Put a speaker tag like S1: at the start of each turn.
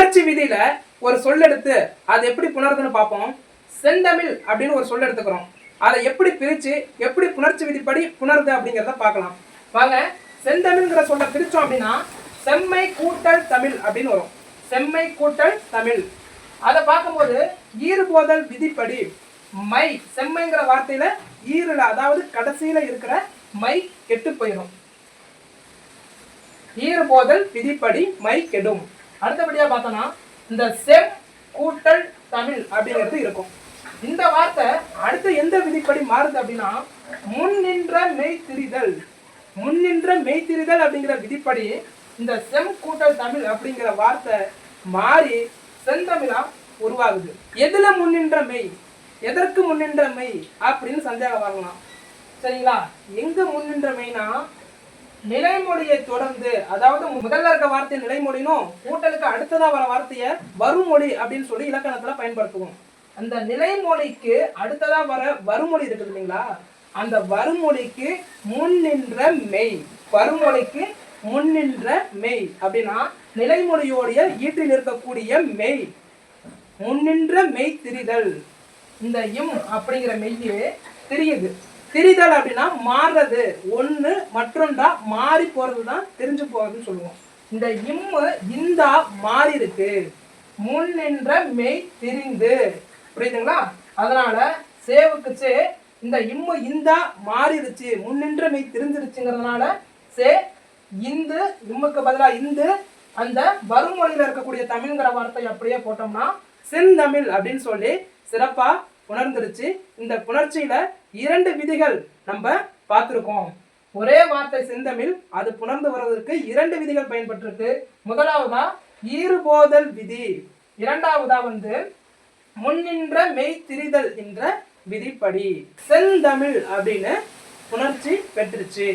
S1: புணர்ச்சி விதியில ஒரு சொல் எடுத்து அது எப்படி புணருதுன்னு பார்ப்போம். செந்தமிழ் அப்படின்னு ஒரு சொல் எடுத்துக்கிறோம். அதை எப்படி பிரிச்சு எப்படி புணர்ச்சி விதிப்படி புணருது அப்படிங்கிறத பார்க்கலாம் வாங்க. செந்தமிழ்ங்கிற சொல்ல பிரிச்சோம் அப்படின்னா செம்மை கூட்டல் தமிழ் அப்படின்னு வரும். செம்மை கூட்டல் தமிழ். அதை பார்க்கும்போது ஈறுபோதல் விதிப்படி மை, செம்மைங்கிற வார்த்தையில ஈறுல அதாவது கடைசியில இருக்கிற மை கெட்டு போயிடும். ஈறுபோதல் விதிப்படி மை கெடும். அடுத்தபடியா பார்த்தோம்னா இந்த செம் கூட்டல் தமிழ் அப்படிங்கிறது இருக்கும். இந்த வார்த்தை அடுத்த எந்த விதிப்படி மாறுது அப்படின்னா முன்னின்ற மெய்திரிதல். முன்னின்ற மெய்திரிதல் அப்படிங்கிற விதிப்படி இந்த செம் கூட்டல் தமிழ் அப்படிங்கிற வார்த்தை மாறி செந்தமிழா உருவாகுது. எதுல முன்னின்ற மெய், எதற்கு முன்னின்ற மெய் அப்படின்னு சந்தேகம் வரலாம். சரிங்களா? எங்க முன்னின்ற மெய்னா நிலைமொழியை தொடர்ந்து, அதாவது முதல்ல இருக்க வார்த்தை நிலைமொழினும் கூட்டலுக்கு அடுத்ததா வர வார்த்தைய வருமொழி அப்படின்னு சொல்லி இலக்கணத்துல பயன்படுத்துவோம். அந்த நிலைமொழிக்கு அடுத்ததா வர வருமொழி இருக்குது இல்லைங்களா, அந்த வருமொழிக்கு முன்னின்ற மெய். வருமொழிக்கு முன்னின்ற மெய் அப்படின்னா நிலைமொழியோடைய ஈற்றில் இருக்கக்கூடிய மெய். முன்னின்ற மெய் திரிதல். இந்த இம் அப்படிங்கிற மெய்யே திரியுது. திரிதல் அப்படின்னா மாறுறது, ஒன்று மற்றொன்றா மாறி போறதுதான் தெரிஞ்சு போறதுன்னு சொல்லுவோம். இந்த இம்மு இந்தா மாறி இருக்கு. முன் நின்ற மெய் திரிந்து. புரியுதுங்களா? அதனால சேவுக்கு சே இந்த இம்மு இந்தா மாறிடுச்சு, முன் நின்ற மெய் திரிஞ்சிருச்சுங்கிறதுனால சே இந்து, இம்முக்கு பதிலா இந்து. அந்த வருமொழியில இருக்கக்கூடிய தமிழ்ங்கிற வார்த்தை அப்படியே போட்டோம்னா செந்தமிழ் அப்படின்னு சொல்லி சிறப்பா உணர்ந்துருச்சு. இந்த புணர்ச்சியில 2 விதிகள் நம்ம பார்த்துருக்கோம். ஒரே வார்த்தை செந்தமிழ், அது புணர்ந்து வர்றதற்கு 2 விதிகள் பயன்பட்டிருக்கு. முதலாவதா ஈறுபோதல் விதி, இரண்டாவதா முன்னின்ற மெய் திரிதல் என்ற விதிப்படி செந்தமிழ் அப்படின்னு புணர்ச்சி பெற்றுச்சு.